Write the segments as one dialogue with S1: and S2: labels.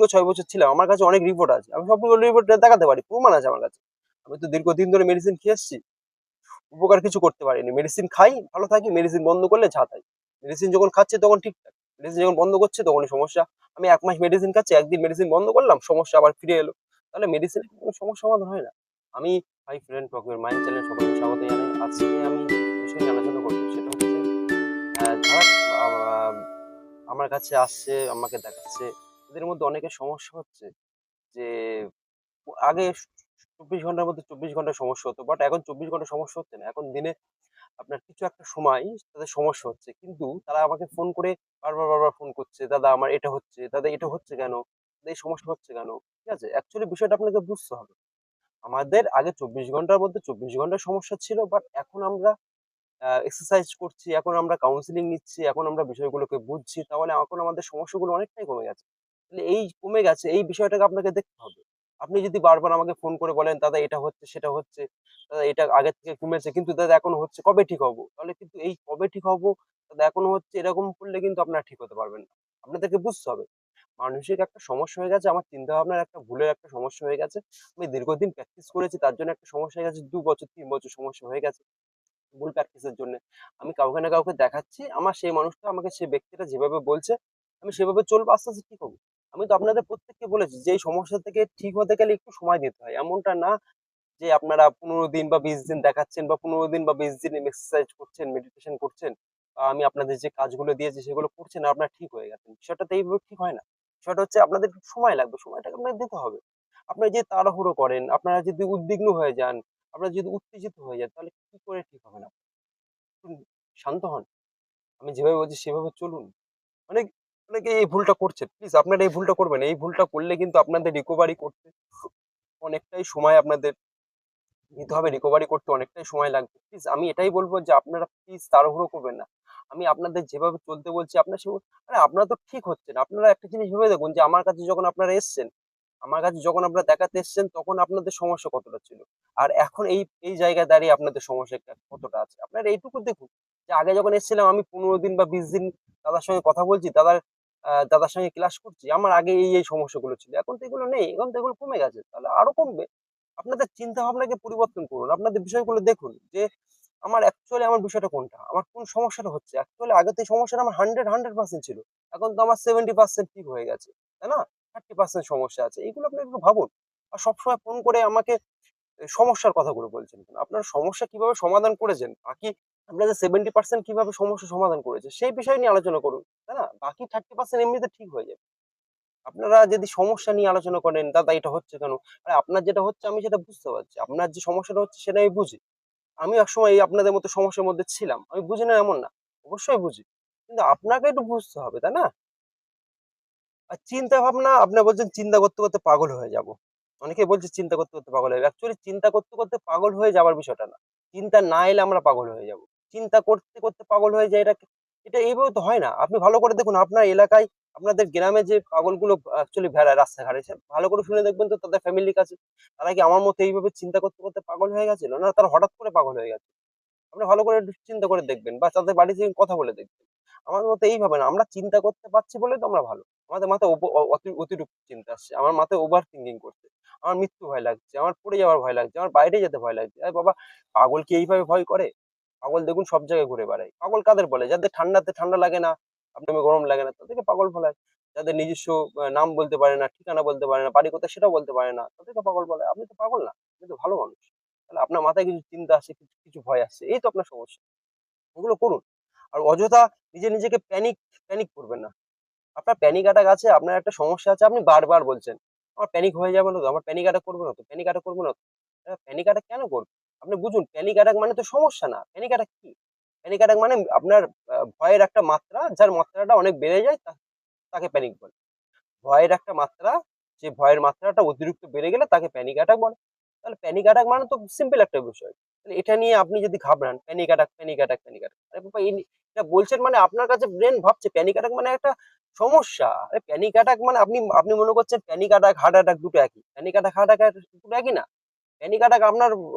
S1: দীর্ঘ ৬ বছর ছিলাম। আমার কাছে অনেক রিপোর্ট আছে। আমি সবগুলো রিপোর্ট দেখাতে পারি। প্রমাণ আছে আমার কাছে। আমি তো দীর্ঘদিন ধরে মেডিসিন খেয়ে এসছি। উপকার কিছু করতে পারিনি। মেডিসিন খাই, ভালো থাকি। মেডিসিন বন্ধ করলে ঝাঁতাই। মেডিসিন যখন খাচ্ছি তখন ঠিকঠাক। মেডিসিন যখন বন্ধ করছি তখনই সমস্যা। আমি ১ মাস মেডিসিন খাচ্ছি, একদিন মেডিসিন বন্ধ করলাম, সমস্যা আবার ফিরে এলো। তাহলে মেডিসিনে কোনো সমস্যার সমাধান হয় না। আমি hi friend talk your mind চ্যানেলে সবাইকে স্বাগত জানাই। আজকে আমি যে বিষয় নিয়ে আলোচনা করব সেটা হচ্ছে যারা আ আমার কাছে আসছে, আমাকে দেখাচ্ছে, এদের মধ্যে অনেকের সমস্যা হচ্ছে যে আগে ২৪ ঘন্টার মধ্যে ২৪ ঘন্টা সমস্যা হতো। বাট এখন ২৪ ঘন্টা সমস্যা হচ্ছে না। এখন দিনে আপনার কিছু একটা সময় তাদের সমস্যা হচ্ছে। কিন্তু তারা আমাকে ফোন করে বারবার ফোন করছে। "দাদা আমার এটা হচ্ছে, দাদা এটা হচ্ছে কেন? দাদা এই সমস্যা হচ্ছে কেন?" ঠিক আছে? অ্যাকচুয়ালি বিষয়টা আপনাকে বুঝতে হবে। আমাদের আগে ২৪ ঘন্টার মধ্যে ২৪ ঘন্টার সমস্যা ছিল। বাট এখন আমরা এক্সারসাইজ করছি, এখন আমরা কাউন্সেলিং নিচ্ছি, এখন আমরা বিষয়গুলোকে বুঝছি। তাহলে এখন আমাদের সমস্যাগুলো অনেকটাই কমে গেছে। তাহলে এই কমে গেছে এই বিষয়টাকে আপনাকে দেখতে হবে। আপনি যদি বারবার আমাকে ফোন করে বলেন, "দাদা এটা হচ্ছে, সেটা হচ্ছে, দাদা এটা আগের থেকে কমেছে কিন্তু দাদা এখনো হচ্ছে, কবে ঠিক হবো?" তাহলে কিন্তু এই কবে ঠিক হবো, দাদা এখনো হচ্ছে এরকম করলে কিন্তু আপনারা ঠিক হতে পারবেন না। আপনাদেরকে বুঝতে হবে। মানসিক একটা সমস্যা হয়ে গেছে, আমার চিন্তাভাবনার একটা ভুলের একটা সমস্যা হয়ে গেছে। আমি দীর্ঘদিন প্র্যাকটিস করেছি তার জন্য একটা সমস্যা হয়ে গেছে। ২ বছর ৩ বছর সমস্যা হয়ে গেছে। ভুল প্র্যাকটিসের জন্যে। আমি কাউকে না কাউকে দেখাচ্ছি, আমার সেই মানুষটা আমাকে সেই ব্যক্তিটা যেভাবে বলছে, আমি সেভাবে চলবো আস্তে ঠিক হবো। আমি তো আপনাদের প্রত্যেককে বলেছি যে এই সমস্যা থেকে ঠিক হতে গেলে একটু সময় দিতে হয়। এমনটা না যে আপনারা ১৫ দিন বা ২০ দিন দেখাচ্ছেন বা ১৫ দিন বা ২০ দিন এক্সারসাইজ করছেন, মেডিটেশন করছেন। আমি আপনাদের যে কাজগুলো দিয়েছি সেগুলো করছেন আর আপনারা ঠিক হয়ে গেছেন। বিষয়টা তো এইভাবে ঠিক হয় না। বিষয়টা হচ্ছে আপনাদের একটু সময় লাগবে। সময়টাকে আপনাকে দিতে হবে। আপনারা যে তাড়াহুড়ো করেন, আপনারা যদি উদ্বিগ্ন হয়ে যান, আপনারা যদি উত্তেজিত হয়ে যান তাহলে কি করে ঠিক হবে না? একটু শান্ত হন। আমি যেভাবে বলছি সেভাবে চলুন। অনেক অনেকে এই ভুলটা করছে। প্লিজ আপনারা এই ভুলটা করবেন না। এই ভুলটা করলে কিন্তু আপনাদের রিকভারি করতে অনেকটাই সময় আপনাদের নিতে হবে। রিকভারি করতে অনেকটাই সময় লাগবে। প্লিজ আমি এটাই বলব যে আপনারা প্লিজ তাড়াহুড়ো করবেন না। আমি আপনাদের যেভাবে চলতে বলছি আপনারা আরে আপনারা তো ঠিক হচ্ছেন। আপনারা একটা জিনিস ভেবে দেখুন যে আমার কাছে যখন আপনারা এসছেন, আমার কাছে যখন আপনারা দেখাতে এসছেন তখন আপনাদের সমস্যা কতটা ছিল। আর এখন এই জায়গায় দাঁড়িয়ে আপনাদের সমস্যাটা কতটা আছে। আপনারা এইটুকু দেখুন যে আগে যখন এসছিলাম আমি ১৫ দিন বা ২০ দিন দাদার সঙ্গে কথা বলছি, দাদার সঙ্গে ক্লাস করছি। আমার আগে এই সমস্যাগুলো ছিল। এখন তো এগুলো নেই। এখন তো এগুলো কমে গেছে। তাহলে আরো কমবে। আপনাদের চিন্তাভাবনাকে পরিবর্তন করুন। আপনাদের বিষয়গুলো দেখুন যে আমার বিষয়টা কোনটা? আমার কোন সমস্যাটা হচ্ছে? অ্যাকচুয়ালি আগে তো এই সমস্যাটা আমার 100% ছিল। এখন তো আমার 70% ঠিক হয়ে গেছে। তাই না? 30% সমস্যা আছে। এগুলো আপনি একটু ভাবুন। আর সবসময় ফোন করে আমাকে সমস্যার কথাগুলো বলছেন কেন? আপনারা সমস্যা কিভাবে সমাধান করেছেন? বাকি আপনাদের 70% কিভাবে সমস্যা সমাধান করেছে? সেই বিষয় নিয়ে আলোচনা করুন। তাই না? বাকি 30% এমনিতে ঠিক হয়ে যাবে। আপনারা যদি সমস্যা নিয়ে আলোচনা করেন, "দাদা এটা হচ্ছে কেন?" আরে আপনার যেটা হচ্ছে আমি সেটা বুঝতে পারছি। আপনার যে সমস্যাটা হচ্ছে সেটা আমি বুঝি। আমিও একসময় এই আপনাদের মতো সমস্যার মধ্যে ছিলাম। আমি বুঝি না এমন না। অবশ্যই বুঝি। কিন্তু আপনাকে একটু বুঝতে হবে, তাই না? আর চিন্তা ভাবনা আপনি বলছেন চিন্তা করতে পাগল হয়ে যাবো। অনেকেই বলছে চিন্তা করতে পাগল হয়ে যাবো। অ্যাকচুয়ালি চিন্তা করতে পাগল হয়ে যাওয়ার বিষয়টা না। চিন্তা না এলে আমরা পাগল হয়ে যাবো। চিন্তা করতে পাগল হয়ে যায় এটা এইভাবে তো হয় না। আপনি ভালো করে দেখুন আপনার এলাকায় আপনাদের গ্রামে যে পাগলগুলো অ্যাকচুয়ালি বেড়ায় রাস্তাঘাটে ভালো করে শুনে দেখবেন তো তাদের ফ্যামিলির কাছে তারা কি আমার মতো এইভাবে চিন্তা করতে পাগল হয়ে গেছিল? না তারা হঠাৎ করে পাগল হয়ে গেছে। আপনি ভালো করে একটু চিন্তা করে দেখবেন বা তাদের বাড়ি থেকে কথা বলে দেখবেন। আমার মতে এইভাবে না। আমরা চিন্তা করতে পারছি বলেই তো আমরা ভালো। আমাদের মাথায় ওপ অ অতি অতিরিক্ত চিন্তা আসছে। আমার মাথায় ওভার থিংকিং করছে। আমার মৃত্যু ভয় লাগছে, আমার পড়ে যাওয়ার ভয় লাগছে, আমার বাইরে যেতে ভয় লাগছে। আরে বাবা পাগল কি এইভাবে ভয় করে? পাগল দেখুন সব জায়গায় ঘুরে বেড়ায়। পাগল কাদের বলে? যাদের ঠান্ডাতে ঠান্ডা লাগে না, আপনার গরম লাগে না তাদেরকে পাগল বলা হয়। যাদের নিজস্ব নাম বলতে পারে না, ঠিকানা বলতে পারে না, বাড়ি কোথায় সেটাও বলতে পারে না, তাদেরকে পাগল বলে। আপনি তো পাগল না। আপনি তো ভালো মানুষ। তাহলে আপনার মাথায় কিছু চিন্তা আসছে, কিছু ভয় আসছে। এই তো আপনার সমস্যা। ওগুলো করুন। আর অযথা নিজেকে প্যানিক করবেন না। আপনার প্যানিক অ্যাটাক আছে, আপনার একটা সমস্যা আছে, আপনি বারবার বলছেন। আমার প্যানিক হয়ে যাবে না তো? আমার প্যানিক অ্যাটাক করবে না তো? প্যানিক অ্যাটাক করবে না তো? প্যানিক অ্যাটাক কেন করবে? আপনি বুঝুন প্যানিক অ্যাটাক মানে তো সমস্যা না। প্যানিক অ্যাটাক কি? প্যানিক অ্যাটাক মানে আপনার ভয়ের একটা মাত্রা, যার মাত্রাটা অনেক বেড়ে যায় তাকে প্যানিক বলে। ভয়ের একটা মাত্রা, যে ভয়ের মাত্রাটা অতিরিক্ত বেড়ে গেলে তাকে প্যানিক অ্যাটাক বলে। তাহলে প্যানিক অ্যাটাক মানে তো সিম্পল একটা বিষয়। তাহলে এটা নিয়ে আপনি যদি ঘাবড়ান প্যানিক অ্যাটাক। আরে বাবা এটা বলছেন মানে আপনার কাছে ব্রেন ভাবছে প্যানিক অ্যাটাক মানে একটা সমস্যা। আরে প্যানিক অ্যাটাক মানে আপনি মনে করছেন প্যানিক অ্যাটাক, হার্ট অ্যাটাক দুটো একই। প্যানিক অ্যাটাক, হার্ট অ্যাটাক দুটো একই না। প্যানিক অ্যাটাক আপনার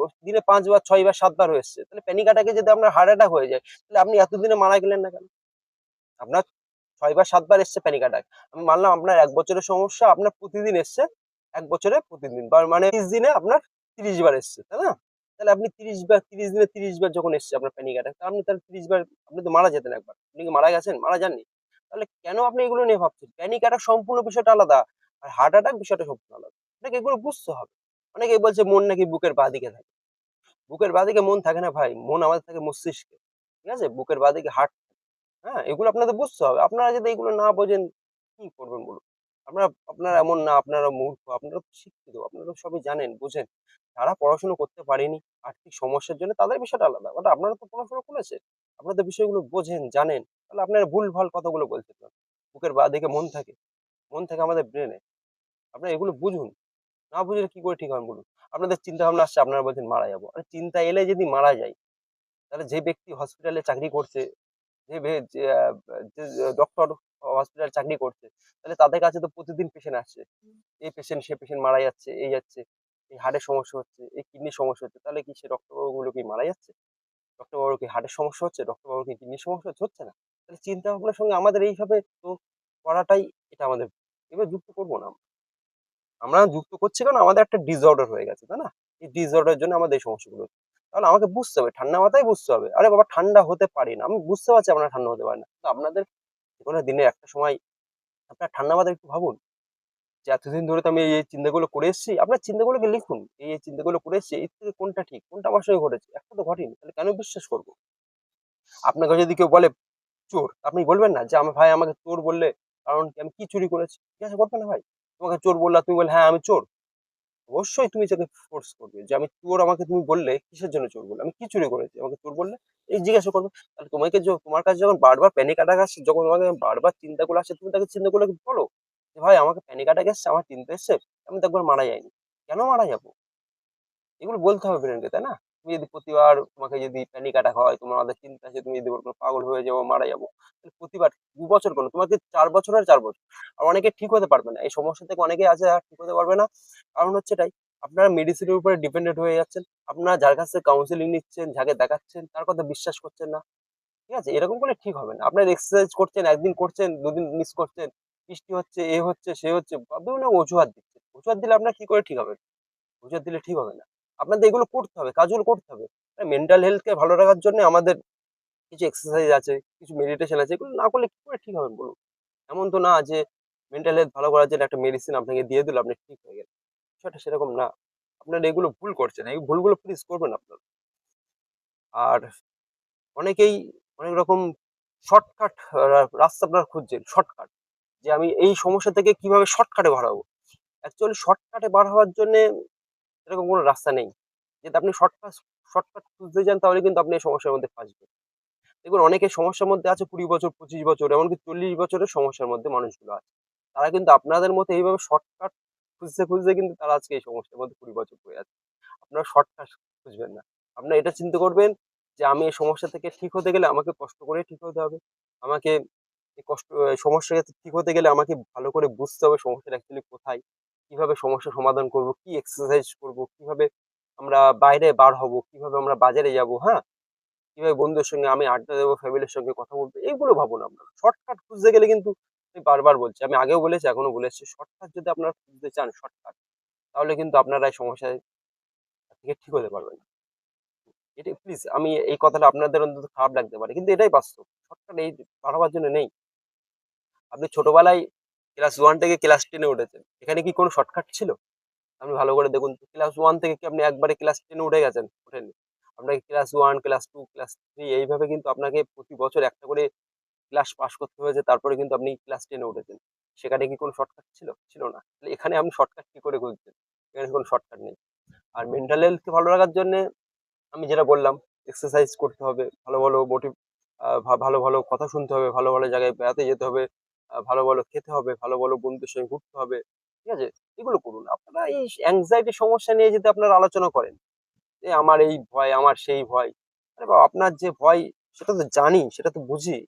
S1: দিনে ৫ বার, ৬ বার, ৭ বার হয়েছে। তাহলে প্যানিক অ্যাটাকে যদি আপনার হার্ট অ্যাটাক হয়ে যায়, তাহলে আপনি এতদিনে মারা গেলেন না কেন? আপনার 6 বার 7 বার এসছে প্যানিক অ্যাটাক। আমি মানলাম আপনার 1 বছরের সমস্যা, আপনার প্রতিদিন এসছে 1 বছরে প্রতিদিন মানে 30 দিনে আপনার 30 বার এসছে, তাই না? তাহলে আপনি 30 বার 30 দিনে 30 বার যখন এসছে আপনার প্যানিক অ্যাটাক, আপনি তাহলে 30 বার আপনি তো মারা যেতেন একবার। আপনি কি মারা গেছেন? মারা যাননি। তাহলে কেন আপনি এগুলো নিয়ে ভাবছেন? প্যানিক অ্যাটাক সম্পূর্ণ বিষয়টা আলাদা। আর হার্ট অ্যাটাক বিষয়টা সম্পূর্ণ আলাদা। আপনাকে এগুলো বুঝতে হবে। অনেকেই বলছে মন নাকি বুকের বাঁদিকে থাকে। বুকের বাঁদিকে মন থাকে না ভাই। মন আমাদের থাকে মস্তিষ্কে। ঠিক আছে? বুকের বাঁদিকে হার্ট, হ্যাঁ? এগুলো আপনাদের বুঝতে হবে। আপনারা যদি এগুলো না বোঝেন কি করবেন বলুন? আপনারা এমন না, আপনারা মূর্খ, আপনারা তো শিক্ষিত, আপনারা তো সবই জানেন, বোঝেন। যারা পড়াশোনা করতে পারেনি আর্থিক সমস্যার জন্য তাদের বিষয়টা আলাদা। বাট আপনারা তো পড়াশোনা করেছেন। আপনারা বিষয়গুলো বোঝেন, জানেন। তাহলে আপনারা ভুলভাল কথাগুলো বলছেন কেন? বুকের বাঁদিকে মন থাকে। মন থাকে আমাদের ব্রেনে। আপনারা এগুলো বুঝুন। না বুঝলে কি করে ঠিক হবেন বলুন? আপনাদের চিন্তা ভাবনা আসছে আপনারা বলছেন মারা যাবো। আরে চিন্তা এলে যদি মারা যাই, তাহলে যে ব্যক্তি হসপিটালে চাকরি করছে, যে বে যে আ যে ডক্টর হসপিটালে চাকরি করছে, তাহলে তাদের কাছে তো প্রতিদিন পেশেন্ট আসছে। এই পেশেন্ট, সে পেশেন্ট মারা যাচ্ছে, এই যাচ্ছে। এই হার্টের সমস্যা হচ্ছে, এই কিডনির সমস্যা হচ্ছে। তাহলে কি সে ডক্টরবাবুগুলো কি মারা যাচ্ছে? ডক্টরবাবুর কি হার্টের সমস্যা হচ্ছে? ডক্টরবাবুর কি কিডনির সমস্যা হচ্ছে? হচ্ছে না। তাহলে চিন্তা ভাবনার সঙ্গে আমাদের এইভাবে তো করাটাই এটা আমাদের এভাবে যুক্ত করব না। আমরা যুক্ত করছি কারণ আমাদের একটা ডিসঅর্ডার হয়ে গেছে, তাই না? এই ডিসঅর্ডার এর জন্য আমাদের এই সমস্যাগুলো হচ্ছে। তাহলে আমাকে বুঝতে হবে, ঠান্ডা মাথায় বুঝতে হবে। আরে বাবা ঠান্ডা হতে পারি না। আমি বুঝতে পারছি আপনারা ঠান্ডা হতে পারেন না। কিন্তু আপনাদের যেকোনো দিনের একটা সময় আপনারা ঠান্ডা মাথায় একটু ভাবুন যে এতদিন ধরে তো আমি এই চিন্তাগুলো করে এসেছি। আপনার চিন্তাগুলোকে লিখুন। এই চিন্তাগুলো করে এসেছি। এর থেকে কোনটা ঠিক? কোনটা আমার সঙ্গে ঘটেছে? একটা তো ঘটেনি। তাহলে কেন বিশ্বাস করব? আপনাকে যদি কেউ বলে চোর, আপনি বলবেন না যে ভাই আমাকে চোর বললে কারণ কি আমি কি চুরি করেছি? জিজ্ঞাসা করবেন না ভাই? তোমাকে চোর বললে আর তুমি বললে হ্যাঁ আমি চোর। অবশ্যই তুমি তাকে ফোর্স করবে যে আমি চোর, আমাকে তুমি বললে কিসের জন্য চোর বললে? আমি কি চুরি করেছি? আমাকে চোর বললে? এই জিজ্ঞাসা করবে। তাহলে তোমার কাছে যখন বারবার প্যানিক অ্যাটাক আসছে, যখন তোমাকে বারবার চিন্তাগুলো আসছে, তুমি তাকে চিন্তাগুলো বলো যে, "ভাই আমাকে প্যানিক অ্যাটাক এসছে, আমার চিন্তা এসছে। আমি তো একবার মারা যাইনি। কেন মারা যাবো?" এগুলো বলতে হবে ব্রেনকে, তাই না? তুমি যদি প্রতিবার তোমাকে যদি প্যানিক অ্যাটাক হয়, তোমার মাথায় চিন্তা আসে, তুমি যদি বলো পাগল হয়ে যাবো, মারা যাবো। তাহলে প্রতিবার ২ বছর কেন? তোমাকে ৪ বছর আর ৪ বছর। আর অনেকে ঠিক হতে পারবে না। এই সমস্যা থেকে অনেকেই আছে আর ঠিক হতে পারবে না। কারণ হচ্ছে এটাই, আপনারা মেডিসিনের উপরে ডিপেন্ডেন্ট হয়ে যাচ্ছেন। আপনারা যার কাছ থেকে কাউন্সেলিং নিচ্ছেন, যাকে দেখাচ্ছেন, তার কথা বিশ্বাস করছেন না। ঠিক আছে? এরকম করলে ঠিক হবে না। আপনারা এক্সারসাইজ করছেন, ১ দিন করছেন, ২ দিন মিস করছেন। বৃষ্টি হচ্ছে, এ হচ্ছে, সে হচ্ছে। বিভিন্ন অজুহাত দিচ্ছেন। অজুহাত দিলে আপনার কি করে ঠিক হবে? অজুহাত দিলে ঠিক হবে না। আপনাদের এগুলো করতে হবে, কাজগুলো করতে হবে। মেন্টাল হেলথ কে ভালো রাখার জন্য আমাদের কিছু এক্সারসাইজ আছে, কিছু মেডিটেশন আছে। এগুলো না করলে কি করে ঠিক হবেন বলুন? এমন তো না যে মেন্টাল হেলথ ভালো করার জন্য একটা মেডিসিন আপনাকে দিয়ে দিল, আপনি ঠিক হয়ে গেলেন। বিষয়টা সেরকম না। আপনারা এগুলো ভুল করছেন। এই ভুলগুলো প্লিজ করবেন আপনারা। আর অনেকেই অনেক রকম শর্টকাট রাস্তা আপনারা খুঁজছেন, শর্টকাট। যে আমি এই সমস্যা থেকে কিভাবে শর্টকাটে বার হবো? অ্যাকচুয়ালি শর্টকাটে বার হওয়ার জন্যে এরকম কোনো রাস্তা নেই। যদি আপনি শর্টকাট খুঁজতে যান তাহলে কিন্তু আপনি এই সমস্যার মধ্যে ফাঁসবেন। দেখুন অনেকে সমস্যার মধ্যে আছে ২০ বছর, ২৫ বছর, এমনকি ৪০ বছরের সমস্যার মধ্যে মানুষগুলো আছে। তারা কিন্তু আপনাদের মতো এইভাবে শর্টকাট খুঁজতে কিন্তু তারা আজকে এই সমস্যার মধ্যে ২০ বছর পড়ে আছে। আপনারা শর্টকাট খুঁজবেন না। আপনারা এটা চিন্তা করবেন যে আমি এই সমস্যা থেকে ঠিক হতে গেলে আমাকে কষ্ট করে ঠিক হতে হবে। আমাকে এই সমস্যা যাতে ঠিক হতে গেলে আমাকে ভালো করে বুঝতে হবে সমস্যাটা অ্যাকচুয়ালি কোথায়? কিভাবে সমস্যার সমাধান করব? কি এক্সারসাইজ করব? কিভাবে আমরা বাইরে বার হবো? কিভাবে আমরা বাজারে যাবো, হ্যাঁ? কিভাবে বন্ধুদের সঙ্গে আমি আড্ডা দেবো, ফ্যামিলির সঙ্গে কথা বলবো, এগুলো ভাবুন আপনারা। শর্টকাট খুঁজতে গেলে কিন্তু আমি বারবার বলছি, আমি আগেও বলেছি, এখনো বলেছি, শর্টকাট যদি আপনারা খুঁজতে চান শর্টকাট, তাহলে কিন্তু আপনারা এই সমস্যা থেকে ঠিক হতে পারবেন না। এটাই প্লিজ, আমি এই কথাটা আপনাদের অন্তত খারাপ লাগতে পারে। কিন্তু এটাই বাস্তব। শর্টকাট এই পার হওয়ার জন্য নেই। আপনি ছোটবেলায় ক্লাস 1 থেকে ক্লাস 10 এ উঠেছেন। এখানে কি কোনো শর্টকাট ছিল? আপনি ভালো করে দেখুন তো। ক্লাস 1 থেকে কি আপনি একবারে ক্লাস 10 এ উঠে গেছেন? ওঠেননি। আপনাকে ক্লাস 1, ক্লাস 2, ক্লাস 3 এইভাবে কিন্তু আপনাকে প্রতি বছর একটা করে ক্লাস পাস করতে হয়েছে। তারপরে কিন্তু আপনি ক্লাস 10 এ উঠেছেন। সেখানে কি কোনো শর্টকাট ছিল? ছিল না। তাহলে এখানে আপনি শর্টকাট কি করে খুঁজছেন? এখানে কোনো শর্টকাট নেই। আর মেন্টাল হেলথ কে ভালো রাখার জন্যে আমি যেটা বললাম, এক্সারসাইজ করতে হবে। ভালো, ভালো মোটিভ আ ভা ভালো, ভালো কথা শুনতে হবে। ভালো, ভালো জায়গায় বেড়াতে যেতে হবে। ভালো, ভালো খেতে হবে। ভালো, ভালো বন্ধুদের সঙ্গে ঘুরতে হবে। ঠিক আছে? এগুলো করুন। আপনারা এই anxiety সমস্যা নিয়ে যদি আপনারা আলোচনা করেন, যে আমার এই ভয়, আমার সেই ভয়। আরে বাবা আপনার যে ভয় সেটা তো জানি, সেটা তো বুঝি।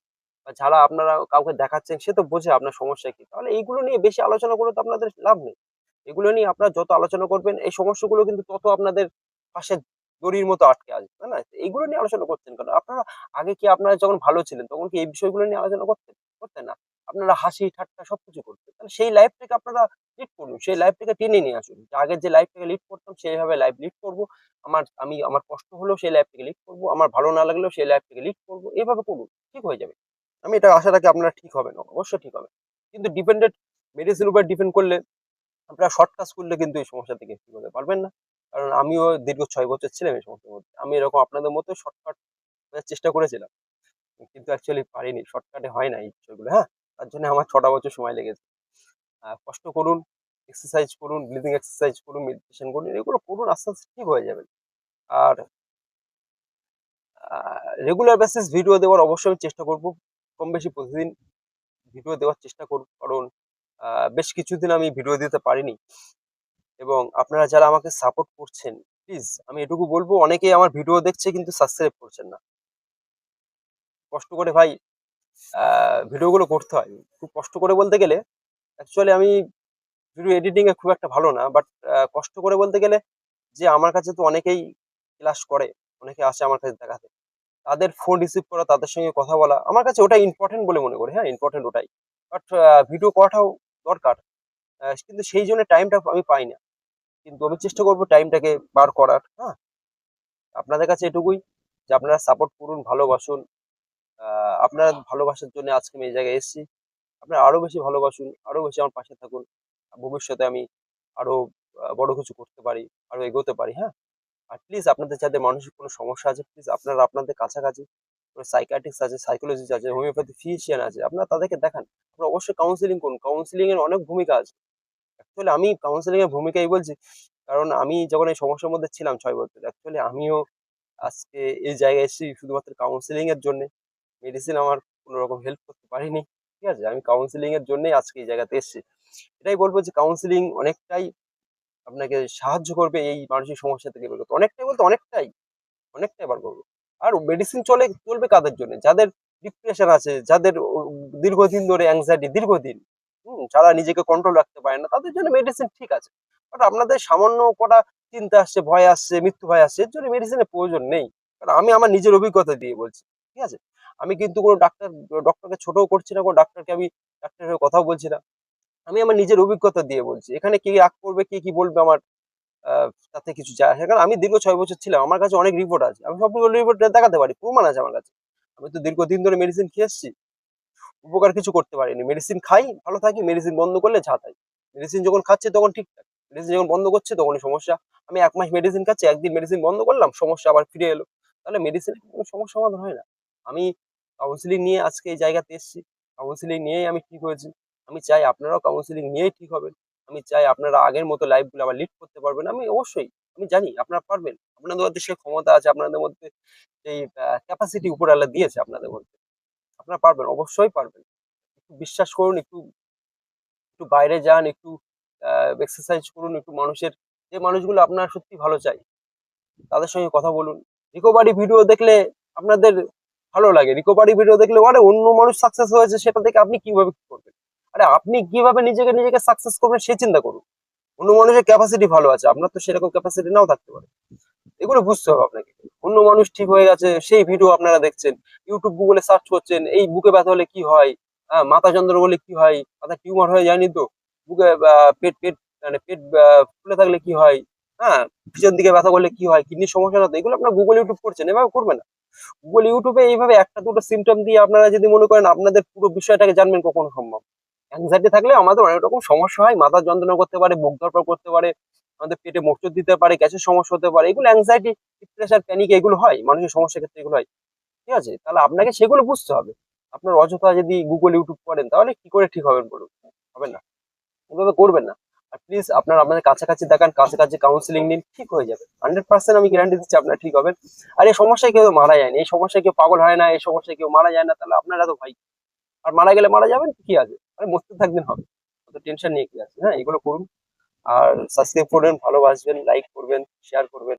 S1: বা যারা আপনারা কাউকে দেখাচ্ছেন সে তো বোঝে আপনার সমস্যা কি। তাহলে এইগুলো নিয়ে বেশি আলোচনা করে তো আপনাদের লাভ নেই। এগুলো নিয়ে আপনারা যত আলোচনা করবেন এই সমস্যাগুলো কিন্তু তত আপনাদের পাশে দড়ির মতো আটকে আসবে, তাই না? এগুলো নিয়ে আলোচনা করছেন কেন? আপনারা আগে কি আপনারা যখন ভালো ছিলেন তখন কি এই বিষয়গুলো নিয়ে আলোচনা করতেন? করতেন না। আপনারা হাসি ঠাট্টা সবকিছু করতেন। তাহলে সেই লাইফটাকে আপনারা লিড করুন। সেই লাইফটাকে টেনে নিয়ে আসুন। যে আগের যে লাইফটাকে লিড করতাম সেইভাবে লাইফ লিড করব। আমার কষ্ট হলেও সেই লাইফটাকে লিড করব। আমার ভালো না লাগলেও সেই লাইফটাকে লিড করব। এভাবে করুন। ঠিক হয়ে যাবে। আমি এটা আশা রাখি আপনারা ঠিক হবেন। অবশ্যই ঠিক হবেন। কিন্তু মেডিসিন উপর ডিপেন্ড করলে আপনারা শর্ট কাজ করলে কিন্তু এই সমস্যা থেকে ঠিক হতে পারবেন না। কারণ আমিও দীর্ঘ ৬ বছর ছিলাম এই সমস্যার মধ্যে। আমি এরকম আপনাদের মতো শর্টকাট খোঁজার চেষ্টা করেছিলাম। কিন্তু অ্যাকচুয়ালি পারিনি। শর্টকাটে হয় না এই বিষয়গুলো, হ্যাঁ? তার জন্য আমার ৬ টা বছর সময় লেগেছে। কষ্ট করুন, এক্সারসাইজ করুন, ব্রিথিং এক্সারসাইজ করুন, মেডিটেশন করুন। এগুলো করুন আস্তে, আস্তে ঠিক হয়ে যাবেন। আর আ রেগুলার বেসিস ভিডিও দেওয়ার অবশ্যই আমি চেষ্টা করব। কম বেশি প্রতিদিন ভিডিও দেওয়ার চেষ্টা করব। কারণ আ বেশ কিছুদিন আমি ভিডিও দিতে পারিনি। এবং আপনারা যারা আমাকে সাপোর্ট করছেন, প্লিজ আমি এটুকু বলব অনেকেই আমার ভিডিও দেখছে কিন্তু সাবস্ক্রাইব করছেন না। কষ্ট করে ভাই আ ভিডিওগুলো করতে হয়। খুব কষ্ট করে বলতে গেলে অ্যাকচুয়ালি আমি ভিডিও এডিটিং এ খুব একটা ভালো না। বাট কষ্ট করে বলতে গেলে যে আমার কাছে তো অনেকেই ক্লাস করে, অনেকে আসে আমার কাছে দেখাতে। তাদের ফোন রিসিভ করা, তাদের সঙ্গে কথা বলা, আমার কাছে ওটাই ইম্পোর্টেন্ট বলে মনে করি। হ্যাঁ, ইম্পোর্টেন্ট ওটাই। বাট ভিডিও করাটাও দরকার। কিন্তু সেই জন্য টাইমটা আমি পাই না। কিন্তু আমি চেষ্টা করব টাইমটাকে বার করার। হ্যাঁ? আপনাদের কাছে এটুকুই যে আপনারা সাপোর্ট করুন, ভালোবাসুন। আ আপনার ভালোবাসার জন্য আজকে আমি এই জায়গায় এসেছি। আপনারা আরো বেশি ভালোবাসুন, আরো বেশি আমার পাশে থাকুন। ভবিষ্যতে আমি আরো বড় কিছু করতে পারি, আরো এগোতে পারি। হ্যাঁ? আর প্লিজ আপনাদের যাদের মানসিক কোনো সমস্যা আছে, প্লিজ আপনারা আপনাদের কাছাকাছি কোনো সাইকিয়াট্রিস্ট আছে, সাইকোলজিস্ট আছে, হোমিওপ্যাথি ফিজিশিয়ান আছে। আপনারা তাদেরকে দেখান। আপনারা অবশ্যই কাউন্সেলিং করুন। কাউন্সেলিং এর অনেক ভূমিকা আছে। অ্যাকচুয়ালি আমি কাউন্সেলিং এর ভূমিকাই বলছি। কারণ আমি যখন এই সমস্যার মধ্যে ছিলাম ৬ বছর, অ্যাকচুয়ালি আমিও আজকে এই জায়গায় এসেছি শুধুমাত্র কাউন্সেলিং এর জন্যে। মেডিসিন আমার কোন রকম হেল্প করতে পারেনি। ঠিক আছে? আমি কাউন্সেলিং এর জন্যই আজকে এই জায়গাতে এসেছি। এটাই বলব যে কাউন্সেলিং অনেকটাই আপনাকে সাহায্য করবে এই মানসিক সমস্যা থেকে বের করতে। অনেকটাই বলতে অনেকটাই, অনেকটাই বার করবে। আর মেডিসিন চলবে কাদের জন্য? যাদের ডিপ্রেশন আছে, যাদের দীর্ঘদিন ধরে anxiety দীর্ঘদিন, যারা নিজেকে কন্ট্রোল রাখতে পারে না, তাদের জন্য মেডিসিন ঠিক আছে। বাট আপনাদের সামান্য কটা চিন্তা আসছে, ভয় আসছে, মৃত্যু ভয় আসছে, এর জন্য মেডিসিনের প্রয়োজন নেই। কারণ আমি আমার নিজের অভিজ্ঞতা দিয়ে বলছি। ঠিক আছে? আমি কিন্তু কোন ডক্টরকে ছোটও করছি না, কোন ডাক্তারের হয়ে কথাও বলছি না। আমি আমার নিজের অভিজ্ঞতা দিয়ে বলছি। এখানে কে রাগ করবে, কে কি বলবে আমার আ তাতে কিছু যায় আসে না। কারণ আমি দীর্ঘ ৬ বছর ছিলাম। আমার কাছে অনেক রিপোর্ট আছে। আমি সবগুলো রিপোর্ট দেখাতে পারি। প্রমাণ আছে আমার কাছে। আমি তো দীর্ঘদিন ধরে মেডিসিন খেয়ে এসছি। উপকার কিছু করতে পারিনি। মেডিসিন খাই, ভালো থাকি। মেডিসিন বন্ধ করলে ঝাঁতাই। মেডিসিন যখন খাচ্ছি তখন ঠিকঠাক। মেডিসিন যখন বন্ধ করছি তখনই সমস্যা। আমি ১ মাস মেডিসিন খাচ্ছি, একদিন মেডিসিন বন্ধ করলাম, সমস্যা আবার ফিরে এলো। তাহলে মেডিসিনের কোনো সমস্যার সমাধান হয় না। আমি কাউন্সেলিং নিয়ে আজকে এই জায়গাতে এসেছি। কাউন্সেলিং নিয়েই আমি ঠিক হয়েছি। আমি চাই আপনারাও কাউন্সেলিং নিয়েই ঠিক হবেন। আমি চাই আপনারা আগের মতো লাইফ গুলো আবার লিড করতে পারবেন। আমি জানি আপনারা পারবেন। আপনাদের মধ্যে সে ক্ষমতা আছে, আপনাদের মধ্যে সেই ক্যাপাসিটি উপরওয়ালা দিয়েছে আপনাদের মধ্যে। আপনারা পারবেন, অবশ্যই পারবেন। একটু বিশ্বাস করুন, একটু বাইরে যান, একটু আ এক্সারসাইজ করুন, একটু যে মানুষগুলো আপনার সত্যি ভালো চায়, তাদের সঙ্গে কথা বলুন। রিকভারি ভিডিও দেখলে আপনাদের ভালো লাগে। রিকভারি ভিডিও দেখলে আরে অন্য মানুষ সাকসেস হয়েছে সেটা দেখে আপনি কিভাবে কি করবেন? আরে আপনি কিভাবে নিজেকে সাকসেস করবেন সে চিন্তা করুন। অন্য মানুষের ক্যাপাসিটি ভালো আছে। আপনার তো সেরকম ক্যাপাসিটি নাও থাকতে পারে। এগুলো বুঝতে হবে আপনাকে। অন্য মানুষ ঠিক হয়ে গেছে, সেই ভিডিও আপনারা দেখছেন। YouTube, Google এ সার্চ করছেন, এই বুকে ব্যথা হলে কি হয়? মাথা যন্ত্রণা হলে কি হয়? মাথায় টিউমার হয়ে যায়নি তো? বুকে পেট পেট মানে পেট ফুলে থাকলে কি হয়? হ্যাঁ? পিছন দিকে ব্যথা করলে কি হয়? কিডনির সমস্যা না তো? এগুলো আপনারা Google, YouTube করছেন। এভাবে করবেন না। Google, YouTube এ এইভাবে ১ টা ২ টা সিম্পটম দিয়ে আপনারা যদি মনে করেন আপনাদের পুরো বিষয়টাকে জানবেন কখনো সম্ভব। অ্যাংজাইটি থাকলে আমাদের অনেক রকম সমস্যা হয়। মাথার যন্ত্রণা করতে পারে, বুক ধড়ফড় করতে পারে, আমাদের পেটে মোচড় দিতে পারে, গ্যাসের সমস্যা হতে পারে। এগুলো অ্যাংজাইটি, ডিপ্রেশন, প্যানিক এগুলো হয়। মানুষের সমস্যার ক্ষেত্রে এগুলো হয়। ঠিক আছে? তাহলে আপনাকে সেগুলো বুঝতে হবে। আপনার অযথা যদি Google, YouTube করেন তাহলে কি করে ঠিক হবেন বলুন? হবে না। এভাবে করবেন না। আর প্লিজ আপনারা আপনাদের কাছাকাছি দেখান, কাছাকাছি কাউন্সেলিং নিন, ঠিক হয়ে যাবে। 100% আমি গ্যারান্টি দিচ্ছি আপনারা ঠিক হবেন। আর এই সমস্যায় কেউ মারা যায়নি। এই সমস্যায় কেউ পাগল হয় না, এই সমস্যায় কেউ মারা যায় না। তাহলে আপনারা তো ভাই আর মারা গেলে মারা যাবেন, কি আছে? আরে মরতে থাকবেন হবে। অত টেনশন নিয়ে কি আছে? হ্যাঁ? এগুলো করুন। আর সাবস্ক্রাইব করবেন, ভালোবাসবেন, লাইক করবেন, শেয়ার করবেন।